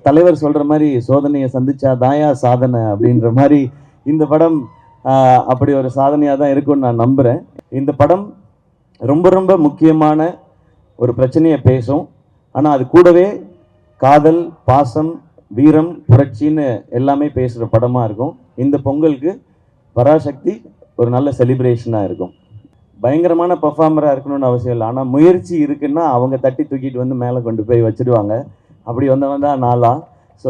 தலைவர் சொல்ற மாதிரி சோதனையை சந்திச்சா தாயா சாதனை அப்படின்ற மாதிரி இந்த படம் அப்படி ஒரு சாதனையாக தான் இருக்கும்னு நான் நம்புகிறேன். இந்த படம் ரொம்ப ரொம்ப முக்கியமான ஒரு பிரச்சனையை பேசும். ஆனால் அது கூடவே காதல், பாசம், வீரம், புரட்சின்னு எல்லாமே பேசுகிற படமாக இருக்கும். இந்த பொங்கலுக்கு பராசக்தி ஒரு நல்ல செலிப்ரேஷனாக இருக்கும். பயங்கரமான பர்ஃபார்மராக இருக்கணும்னு அவசியம் இல்லை. ஆனால் முயற்சி இருக்குன்னா அவங்க தட்டி தூக்கிட்டு வந்து மேலே கொண்டு போய் வச்சுடுவாங்க. அப்படி வந்தவன் தான் நாளா. So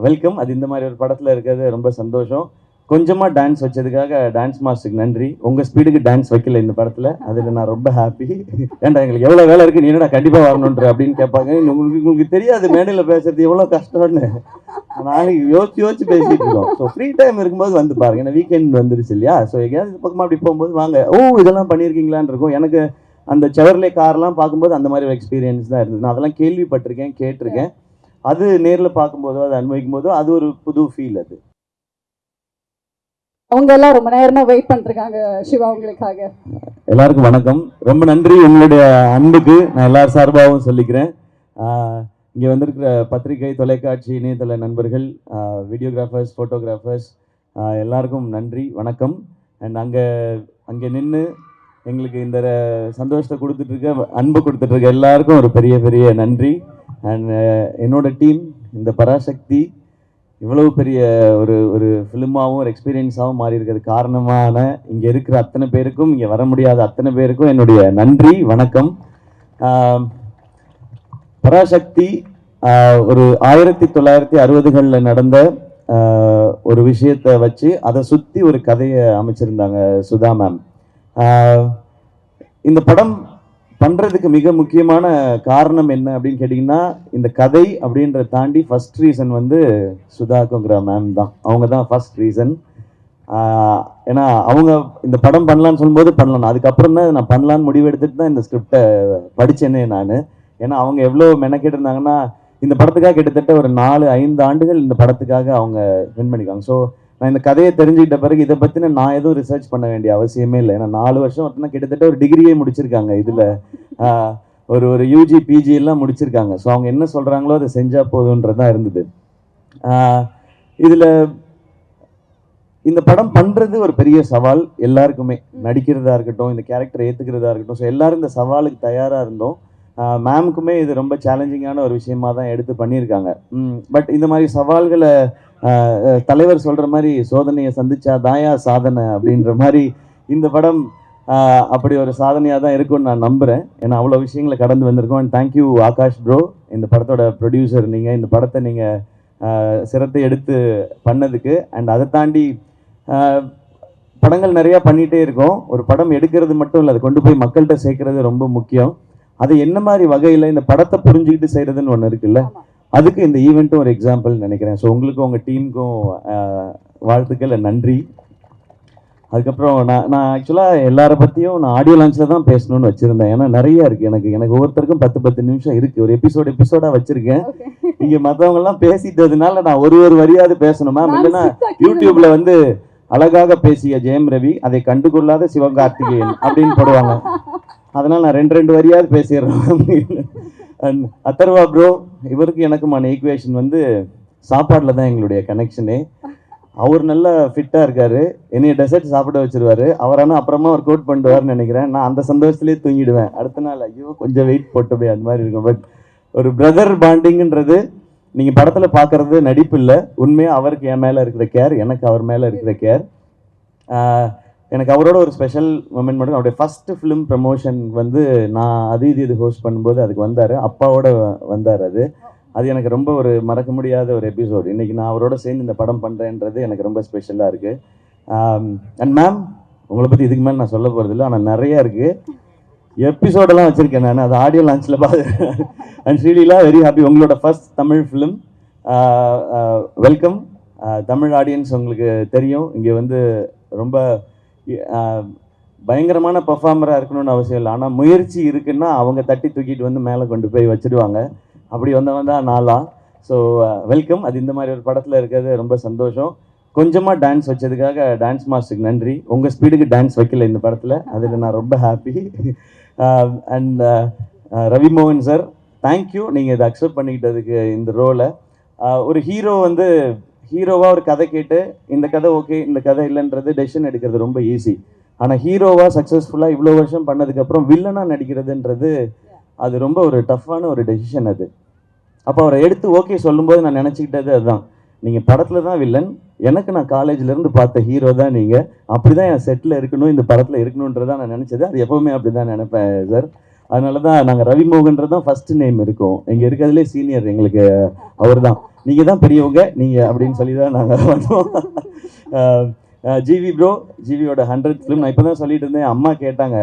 welcome. அது இந்த மாதிரி ஒரு படத்தில் இருக்கிறது ரொம்ப சந்தோஷம். கொஞ்சமாக டான்ஸ் வச்சதுக்காக டான்ஸ் மாஸ்டருக்கு நன்றி. உங்கள் ஸ்பீடுக்கு டான்ஸ் வைக்கல இந்த படத்தில், அதில் நான் ரொம்ப ஹாப்பி. ஏன்டா எங்களுக்கு எவ்வளோ வேலை இருக்குது, நீ என்னடா கண்டிப்பாக வரணுன்ற அப்படின்னு கேட்பாங்க. உங்களுக்கு தெரியாது மேடையில் பேசுறது எவ்வளோ கஷ்டம்னு. நாளைக்கு யோசிச்சு பேசிகிட்டு இருக்கோம். ஸோ ஃப்ரீ டைம் இருக்கும்போது வந்து பாருங்க. ஏன்னா வீக்கெண்ட் வந்துருச்சு இல்லையா? ஸோ எங்கேயாவது பக்கமாக அப்படி போகும்போது வாங்க, இதெல்லாம் பண்ணியிருக்கீங்களான்னு இருக்கும். எனக்கு அந்த செவர்லே கார்லாம் பார்க்கும்போது அந்த மாதிரி ஒரு எக்ஸ்பீரியன்ஸ் தான் இருந்தது. நான் அதெல்லாம் கேள்விப்பட்டிருக்கேன், கேட்டிருக்கேன். அது நேரில் பார்க்கும்போதோ அதை அனுபவிக்கும் போதோ அது ஒரு புது ஃபீல். அது அவங்க எல்லாம் ரொம்ப நேரமா வெயிட் பண்ணிருக்காங்க சிவா உங்களுக்காக. எல்லாருக்கும் வணக்கம். ரொம்ப நன்றி உங்களுடைய அன்புக்கு நான் எல்லார் சார்பாகவும் சொல்லிக்கிறேன். இங்கே வந்திருக்கிற பத்திரிகை, தொலைக்காட்சி, இணையதள நண்பர்கள், வீடியோகிராஃபர்ஸ், ஃபோட்டோகிராஃபர்ஸ் எல்லாருக்கும் நன்றி, வணக்கம். அண்ட் அங்கே நின்று எங்களுக்கு இந்த சந்தோஷத்தை கொடுத்துட்ருக்க, அன்பு கொடுத்துட்ருக்க எல்லாருக்கும் ஒரு பெரிய பெரிய நன்றி. அண்ட் என்னோட டீம், இந்த பராசக்தி இவ்வளவு பெரிய ஒரு ஃபிலிமாகவும் ஒரு எக்ஸ்பீரியன்ஸாகவும் மாறி இருக்கிறது காரணமான இங்கே இருக்கிற அத்தனை பேருக்கும், இங்கே வர முடியாத அத்தனை பேருக்கும் என்னுடைய நன்றி, வணக்கம். பராசக்தி ஒரு 1960களில் நடந்த ஒரு விஷயத்தை வச்சு அதை சுற்றி ஒரு கதையை அமைச்சிருந்தாங்க சுதா மேம். இந்த படம் பண்ணுறதுக்கு மிக முக்கியமான காரணம் என்ன அப்படின்னு கேட்டிங்கன்னா, இந்த கதை அப்படின்றத தாண்டி ஃபஸ்ட் ரீசன் வந்து சுதாக்குங்கிற மேம் தான். அவங்க தான் ஃபஸ்ட் ரீசன். ஏன்னா அவங்க இந்த படம் பண்ணலான்னு சொல்லும்போது பண்ணலாம், அதுக்கப்புறம் தான் நான் பண்ணலான்னு முடிவெடுத்துட்டு தான் இந்த ஸ்கிரிப்டை படித்தேனே நான். ஏன்னா அவங்க எவ்வளோ மெனக்கெட்டு இருந்தாங்கன்னா, இந்த படத்துக்காக கிட்டத்தட்ட ஒரு 4-5 ஆண்டுகள் இந்த படத்துக்காக அவங்க ஸ்பெண்ட் பண்ணிக்காங்க. ஸோ நான் இந்த கதையை தெரிஞ்சுக்கிட்ட பிறகு இதை பற்றின நான் எதுவும் ரிசர்ச் பண்ண வேண்டிய அவசியமே இல்லை. ஏன்னா 4 வருஷம் ஒருத்தனா கிட்டத்தட்ட ஒரு டிகிரியே முடிச்சிருக்காங்க. இதில் ஒரு யூஜி பிஜி எல்லாம் முடிச்சிருக்காங்க. ஸோ அவங்க என்ன சொல்கிறாங்களோ அதை செஞ்சால் போதுன்றதான் இருந்தது. இதில் இந்த படம் பண்ணுறது ஒரு பெரிய சவால் எல்லாருக்குமே. நடிக்கிறதா இருக்கட்டும், இந்த கேரக்டரை ஏற்றுக்கிறதா இருக்கட்டும். ஸோ எல்லோரும் இந்த சவாலுக்கு தயாராக இருந்தோம். மேமுக்குமே இது ரொம்ப சேலஞ்சிங்கான ஒரு விஷயமா தான் எடுத்து பண்ணியிருக்காங்க. பட் இந்த மாதிரி சவால்களை தலைவர் சொல்கிற மாதிரி சோதனையை சந்திச்சா தாயா சாதனை அப்படின்ற மாதிரி இந்த படம் அப்படி ஒரு சாதனையாக தான் இருக்கும்னு நான் நம்புகிறேன். ஏன்னா அவ்வளோ விஷயங்களை கடந்து வந்திருக்கோம். அண்ட் தேங்க்யூ ஆகாஷ் ப்ரோ, இந்த படத்தோட ப்ரொடியூசர் நீங்கள். இந்த படத்தை நீங்கள் சிரத்தை எடுத்து பண்ணதுக்கு. அண்ட் அதை தாண்டி படங்கள் நிறையா பண்ணிகிட்டே இருக்கோம். ஒரு படம் எடுக்கிறது மட்டும் இல்லை, அதை கொண்டு போய் மக்கள்கிட்ட சேர்க்கறது ரொம்ப முக்கியம். அது என்ன மாதிரி வகையில் இந்த படத்தை புரிஞ்சுக்கிட்டு செய்கிறதுன்னு ஒன்று இருக்குல்ல, அதுக்கு இந்த ஈவெண்ட்டும் ஒரு எக்ஸாம்பிள் நினைக்கிறேன். ஸோ உங்களுக்கும் உங்கள் டீமுக்கும் வாழ்த்துக்கள், நன்றி. அதுக்கப்புறம் நான் ஆக்சுவலாக எல்லாரை பற்றியும் நான் ஆடியோ லான்ச்சில் தான் பேசணும்னு வச்சுருந்தேன். ஏன்னா நிறைய இருக்குது எனக்கு ஒவ்வொருத்தருக்கும் 10 நிமிஷம் இருக்குது. ஒரு எபிசோடாக வச்சுருக்கேன். இங்கே மற்றவங்கெல்லாம் பேசிட்டதுனால நான் ஒரு வரியாவது பேசணுமா? இல்லைன்னா யூடியூப்பில் வந்து அழகாக பேசிய ஜெயம் ரவி, அதை கண்டுகொள்ளாத சிவகார்த்திகேயன் அப்படின்னு போடுவாங்க. அதனால் நான் 2 வரியாவது பேசிடுறேன். அண்ட் அத்தர்வா ப்ரோ, இவருக்கு எனக்குமான ஈக்குவேஷன் வந்து சாப்பாடில் தான் எங்களுடைய கனெக்ஷனே. அவர் நல்லா ஃபிட்டாக இருக்கார், என்னைய டெசர்ட் சாப்பிட வச்சுருவார். அவரானா அப்புறமா ஒரு கோட் பண்ணிடுவார்னு நினைக்கிறேன். நான் அந்த சந்தோஷத்துலேயே தூங்கிடுவேன். அடுத்த நாள் ஐயோ கொஞ்சம் வெயிட் போட்டு போய் அந்த மாதிரி இருக்கும். பட் ஒரு பிரதர் பாண்டிங்ன்றது நீங்கள் படத்தில் பார்க்குறது நடிப்பு இல்லை, உண்மையாக அவருக்கு என் மேலே இருக்கிற கேர், எனக்கு அவர் மேலே இருக்கிற கேர். எனக்கு அவரோட ஒரு ஸ்பெஷல் மொமெண்ட் மட்டும், அவருடைய ஃபஸ்ட்டு ஃபிலிம் ப்ரமோஷன் வந்து நான் இது ஹோஸ்ட் பண்ணும்போது அதுக்கு வந்தார், அப்பாவோட வந்தார். அது எனக்கு ரொம்ப ஒரு மறக்க முடியாத ஒரு எபிசோடு. இன்றைக்கி நான் அவரோட சேர்ந்து இந்த படம் பண்ணுறேன்றது எனக்கு ரொம்ப ஸ்பெஷலாக இருக்குது. அண்ட் மேம், உங்களை பற்றி இதுக்கு மேலே நான் சொல்ல போகிறதில்ல, ஆனால் நிறையா இருக்குது. எபிசோடெல்லாம் வச்சுருக்கேன் நான், அது ஆடியோ லான்ச்சில் பார்த்து. And Sreeleela, very happy. உங்களோட first Tamil film. Welcome. Tamil audience உங்களுக்கு தெரியும், இங்கே வந்து ரொம்ப பயங்கரமான பர்ஃபார்மராக இருக்கணும்னு அவசியம் இல்லை. ஆனால் முயற்சி இருக்குன்னா அவங்க தட்டி தூக்கிட்டு வந்து மேலே கொண்டு போய் வச்சுடுவாங்க. அப்படி வந்தவன் தான் நாளா. So welcome. அது இந்த மாதிரி ஒரு படத்தில் இருக்கிறது ரொம்ப சந்தோஷம். கொஞ்சமாக டான்ஸ் வச்சதுக்காக டான்ஸ் மாஸ்டருக்கு நன்றி. உங்கள் ஸ்பீடுக்கு டான்ஸ் வைக்கல இந்த படத்தில், அதில் நான் ரொம்ப ஹாப்பி. அண்ட் ரவி மோகன் சார், தேங்க்யூ, நீங்கள் இதை அக்செப்ட் பண்ணிக்கிட்டதுக்கு இந்த ரோலை. ஒரு ஹீரோ வந்து ஹீரோவாக ஒரு கதை கேட்டு இந்த கதை ஓகே இந்த கதை இல்லைன்றது டெசிஷன் எடுக்கிறது ரொம்ப ஈஸி. ஆனால் ஹீரோவாக சக்ஸஸ்ஃபுல்லாக இவ்வளோ வருஷம் பண்ணதுக்கப்புறம் வில்லனாக நடிக்கிறதுன்றது அது ரொம்ப ஒரு டஃப்பான ஒரு டெசிஷன் அது. அப்போ அவரை எடுத்து ஓகே சொல்லும்போது நான் நினச்சிக்கிட்டது அதுதான், நீங்கள் படத்தில் தான் வில்லன், எனக்கு நான் காலேஜ்லேருந்து பார்த்த ஹீரோ தான் நீங்கள், அப்படி தான் என் செட்டில் இருக்கணும், இந்த படத்தில் இருக்கணுன்றதான் நான் நினச்சது. அது எப்போவுமே அப்படி தான் நினைப்பேன் சார். அதனால தான் நாங்கள் ரவிமோகன்றது தான் ஃபஸ்ட்டு நேம் இருக்கும், இங்கே இருக்கிறதுலே சீனியர் எங்களுக்கு அவர் தான், நீங்கள் தான் பெரியவங்க நீங்கள் அப்படின்னு சொல்லி தான் நாங்கள் வந்தோம். ஜிவி ப்ரோ, ஜிவியோட 100th ஃபிலிம். நான் இப்போ தான் சொல்லிட்டு இருந்தேன், அம்மா கேட்டாங்க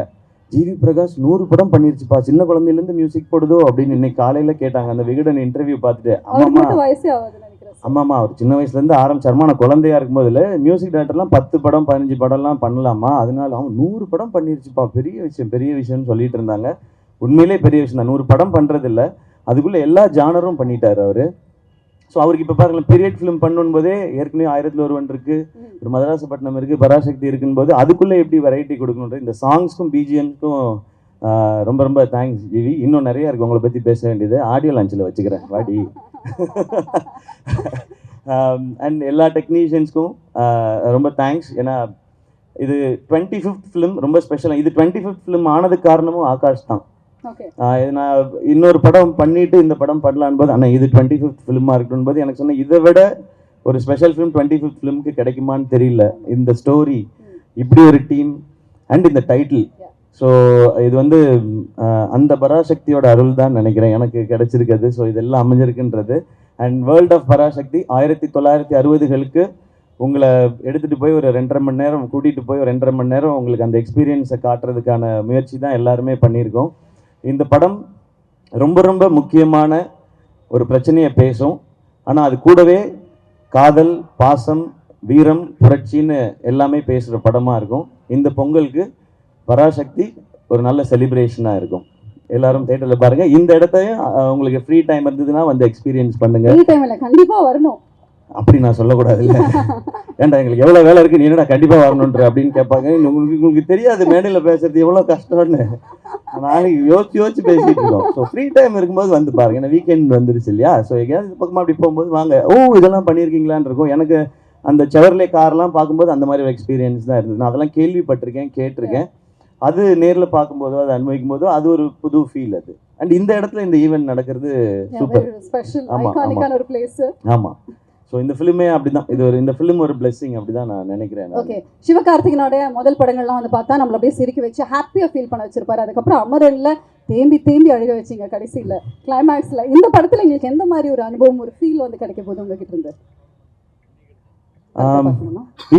ஜிவி பிரகாஷ் 100 படம் பண்ணிருச்சுப்பா, சின்ன குழந்தையிலேருந்து மியூசிக் போடுதோ அப்படின்னு இன்னைக்கு காலையில் கேட்டாங்க அந்த விகடன் இன்டர்வியூ பார்த்துட்டு. ஆமாம்மா அவர் சின்ன வயசுலேருந்து ஆரம்பிச்சாருமா, நான் குழந்தையா இருக்கும்போதுல மியூசிக் டேரக்டர்லாம் 10 படம் 15 படம்லாம் பண்ணலாமா, அதனால அவன் 100 படம் பண்ணிருச்சுப்பா, பெரிய விஷயம்னு சொல்லிட்டு இருந்தாங்க. உண்மையிலே பெரிய விஷயம் தான், 100 படம் பண்ணுறது இல்லை, அதுக்குள்ளே எல்லா ஜானரும் பண்ணிட்டார் அவர். ஸோ அவருக்கு இப்போ பாருங்களேன், பீரியட் ஃபிலிம் பண்ணும்போதே ஏற்கனவே 1001 இருக்குது, ஒரு மதராசப்பட்டினம் இருக்குது, பராசக்தி இருக்குன்னு போது அதுக்குள்ளே எப்படி வெரைட்டி கொடுக்கணுன்றது இந்த சாங்ஸ்க்கும் பிஜிஎம்ஸ்க்கும் ரொம்ப ரொம்ப தேங்க்ஸ் ஜிவி. இன்னும் நிறையா இருக்குது உங்களை பற்றி பேச வேண்டியது, ஆடியோ லான்ச்சில் வச்சுக்கிறேன் வாடி. அண்ட் எல்லா டெக்னீஷியன்ஸ்க்கும் ரொம்ப தேங்க்ஸ். ஏன்னா இது 25th ஃபிலிம், ரொம்ப ஸ்பெஷலாக. இது 25th ஃபிலிம் ஆனதுக்கு காரணமும் ஆகாஷ் தான். நான் இன்னொரு படம் பண்ணிட்டு இந்த படம் பண்ணலான் போது அண்ணா இது 25th ஃபிலிமாக இருக்கணும் போது எனக்கு சொன்ன, இதை விட ஒரு ஸ்பெஷல் ஃபிலிம் 25th ஃபிலிமுக்கு கிடைக்குமான்னு தெரியல. இந்த ஸ்டோரி, இப்படி ஒரு டீம் அண்ட் இந்த டைட்டில். ஸோ இது வந்து அந்த பராசக்தியோட அருள் தான் நினைக்கிறேன் எனக்கு கிடைச்சிருக்குது. ஸோ இதெல்லாம் அமைஞ்சிருக்குன்றது. அண்ட் வேர்ல்ட் ஆஃப் பராசக்தி 1960களுக்கு உங்களை எடுத்துகிட்டு போய் ஒரு 2.5 மணி நேரம் கூட்டிகிட்டு போய் ஒரு 2.5 மணி நேரம் உங்களுக்கு அந்த எக்ஸ்பீரியன்ஸை காட்டுறதுக்கான முயற்சி தான் எல்லாருமே பண்ணியிருக்கோம். இந்த படம் ரொம்ப ரொம்ப முக்கியமான ஒரு பிரச்சனையை பேசும், ஆனால் அது கூடவே காதல், பாசம், வீரம், புரட்சின்னு எல்லாமே பேசுகிற படமாக இருக்கும். இந்த பொங்கலுக்கு பராசக்தி ஒரு நல்ல செலிப்ரேஷனாக இருக்கும். எல்லாரும் தியேட்டரில் பாருங்க. இந்த இடத்தையும் உங்களுக்கு ஃப்ரீ டைம் இருந்ததுன்னா வந்து எக்ஸ்பீரியன்ஸ் பண்ணுங்க. கண்டிப்பா வரணும் அப்படி நான் சொல்லக்கூடாது இல்லை, ஏன்டா எங்களுக்கு எவ்வளோ வேலை இருக்குது நீ என்னடா கண்டிப்பாக வரணுன்ற அப்படின்னு கேட்பாங்க. உங்களுக்கு தெரியாது மேடையில் பேசுறது எவ்வளோ கஷ்டம்னு, நாளைக்கு யோசிச்சு பேசிட்டு இருக்கோம். ஸோ ஃப்ரீ டைம் இருக்கும்போது வந்து பாருங்க. ஏன்னா வீக்கெண்ட் வந்துருச்சு இல்லையா, ஸோ எங்கேயாவது பக்கமாக அப்படி போகும்போது வாங்க, ஓ இதெல்லாம் பண்ணியிருக்கீங்களான்னு இருக்கும். எனக்கு அந்த செவர்லே கார்லாம் பார்க்கும்போது அந்த மாதிரி ஒரு எக்ஸ்பீரியன்ஸ் தான் இருந்தது. நான் அதெல்லாம் கேள்விப்பட்டிருக்கேன், கேட்டிருக்கேன். அது நேரில் பார்க்கும்போதோ அதை அனுபவிக்கும் போதோ அது ஒரு புது ஃபீல் அது. அண்ட் இந்த இடத்துல இந்த ஈவெண்ட் நடக்கிறது சூப்பர். ஆமாம். ஸோ இந்த ஃபிலிமே அப்படிதான், இது ஒரு இந்த ஃபிலிம் ஒரு பிளெஸிங் அப்படிதான் நான் நினைக்கிறேன். ஓகே, சிவகார்த்திகனோட முதல் படங்கள்லாம் வந்து பார்த்தா நம்மள அப்படியே சிரிக்க வச்சு ஹாப்பியாக ஃபீல் பண்ண வச்சிருப்பாரு. அதுக்கப்புறம் அமரன்ல தேம்பி அழுக வச்சிங்க கடைசியில் கிளைமேக்ஸில். இந்த படத்தில் எங்களுக்கு எந்த மாதிரி ஒரு அனுபவம், ஒரு ஃபீல் வந்து கிடைக்க போகுது உங்ககிட்ட இருந்து?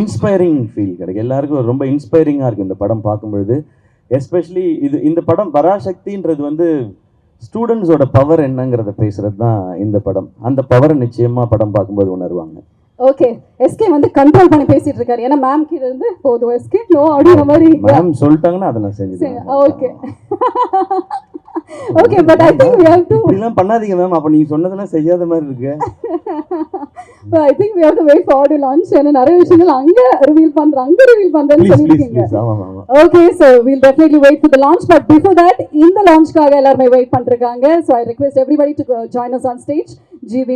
இன்ஸ்பைரிங் ஃபீல் கிடைக்கும் எல்லாருக்கும், ரொம்ப இன்ஸ்பைரிங்காக இருக்கும் இந்த படம் பார்க்கும்பொழுது. எஸ்பெஷலி இந்த படம் பராசக்தின்றது வந்து ஸ்டூடெண்ட்ஸோட பவர் என்னங்கிறத பேசுறது தான் இந்த படம். அந்த பவரை நிச்சயமாக படம் பார்க்கும்போது உணர்வாங்க. ஓகே, எஸ்கே வந்து கண்ட்ரோல் பண்ணி பேசிட்டு இருக்காரு. ஏன்னா மேம் கிட்ட இருந்து போதும் எஸ்கே நோ அப்படிங்கிற மாதிரி மேம் சொல்லிட்டாங்கன்னா அதை நான் செஞ்சுட்டேன். Okay okay, but I think we have to இப்படிலாம் பண்ணாதீங்க மேம், அப்ப நீங்க சொன்னதெல்லாம் செய்யாத மாதிரி இருக்கு. but I think we have to wait for audio launch. ஏன்னா நிறைய விஷயங்கள் அங்க ரிவீல் பண்றேன்னு சொல்லிருக்கீங்க. Okay, so we'll definitely wait for the launch, but before that இந்த லான்ச்காக எல்லாரும் வெயிட் பண்றாங்க. So I request everybody to join us on stage. GV